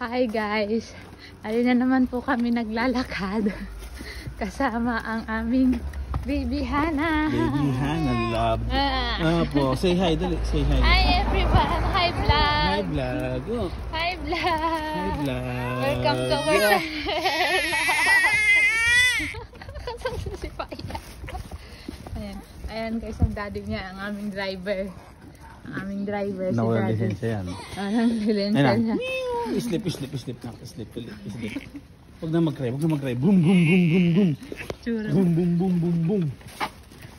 Hi guys, alin na naman po kami naglalakad kasama ang aming baby Hana. Baby Hana, love. Po, say hi, dali, say hi. Hi everyone, hi vlog. Hi vlog. Oh. Hi vlog. Hi vlog. Welcome to our channel. Si Paya. Ayan guys, ang daddy niya, ang aming driver. Ang aming driver si Nawala daddy. lisensya yan. Lisensya niya. Islip na. Islip. Huwag na mag-cry. Boom, boom, boom. Tsura. Boom.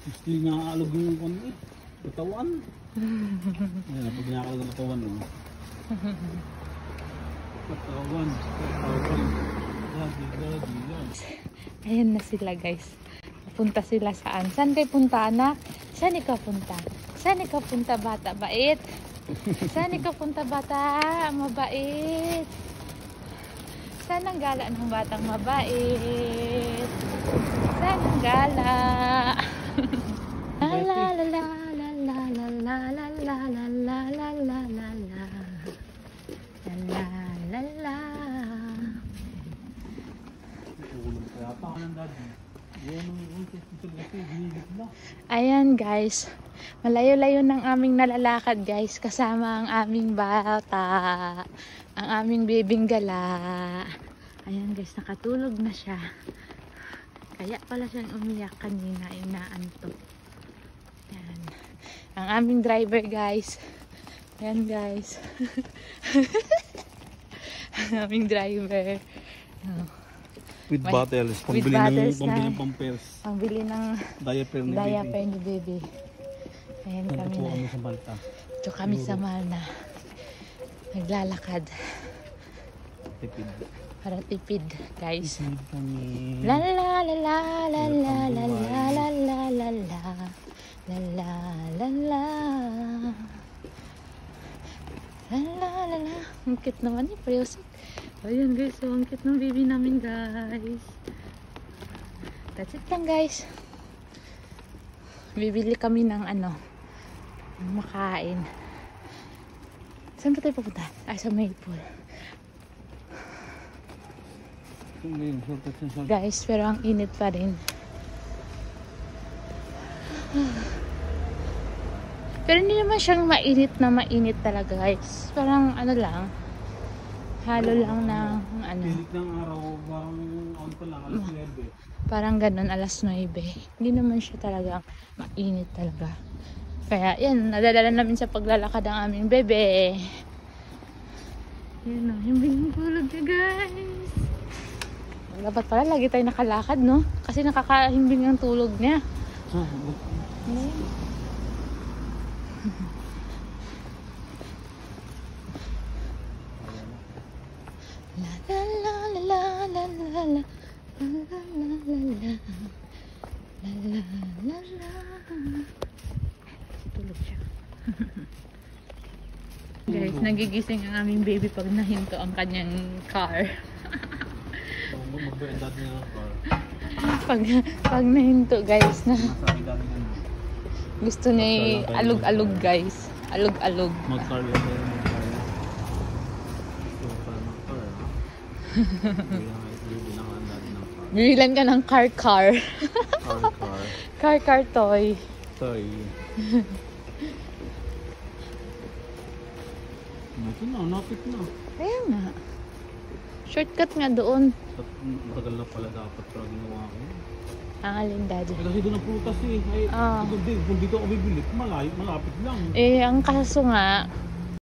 Gusto nga alog yung katawan. Ayan, pag nakakalog ng katawan. Katawan. Ayan na sila guys. Punta sila saan? Saan kayo punta, anak? Saan ikaw punta? Saan ikaw punta, bata? Bait? Saan ikaw punta, bata? Mabait. Saan ang gala ng batang mabait? Saan ang gala? La la la la la la la la la la la la la la la la la la la. Ayan guys, malayo-layo ng aming nalalakad guys, kasama ang aming bata, ang aming bibing gala. Ayan guys, nakatulog na siya, kaya pala siyang umiyak kanina, inaantok. Ayan, ang aming driver guys. Ayan guys. Ang aming driver. With bottles, pambili ng pampers. Pambili ng diaper ni baby. Ayan kami na. Kami sa Malta. Ito kami sa Malta. Naglalakad. Tipid. Para tipid, guys. Tipid kami. La la la la la la la la la la la la la la la. La la la la. Ang cute naman ni Priyosik. Ayan guys, so ang cute ng baby namin guys. That's it lang guys. Bibili kami ng makain. Saan ba tayo pupunta? Sa Maypole. Guys, pero ang init pa rin. Pero hindi naman siyang mainit na mainit talaga guys. Parang lang. Halo lang ng Pilit ng araw, parang ganun, alas 9. Hindi naman siya talagang mainit talaga. Kaya yan, nadadala namin sa paglalakad ang aming bebe. Yan o, yung biglang tulog niya guys. Dapat pala lagi tayo nakalakad, no? Kasi nakakahimbing ang tulog niya. La la la la la la la la la la la. Tulog siya. Guys, nagigising ang aming baby pag nahinto ang kanyang car. Magbayandad niya ng car. Pag nahinto guys na gusto niya alog-alog guys. Alog-alog. Mag-car lang tayo. Bibilan ka ng car. Car toy. Napit na. Ayan nga. Shortcut nga doon. Matagal na pala dapat pero ginawa ko. Ang alin daddy. Kasi doon ang prutas eh. Kung dito ako bibili, malapit lang. Ang kaso nga,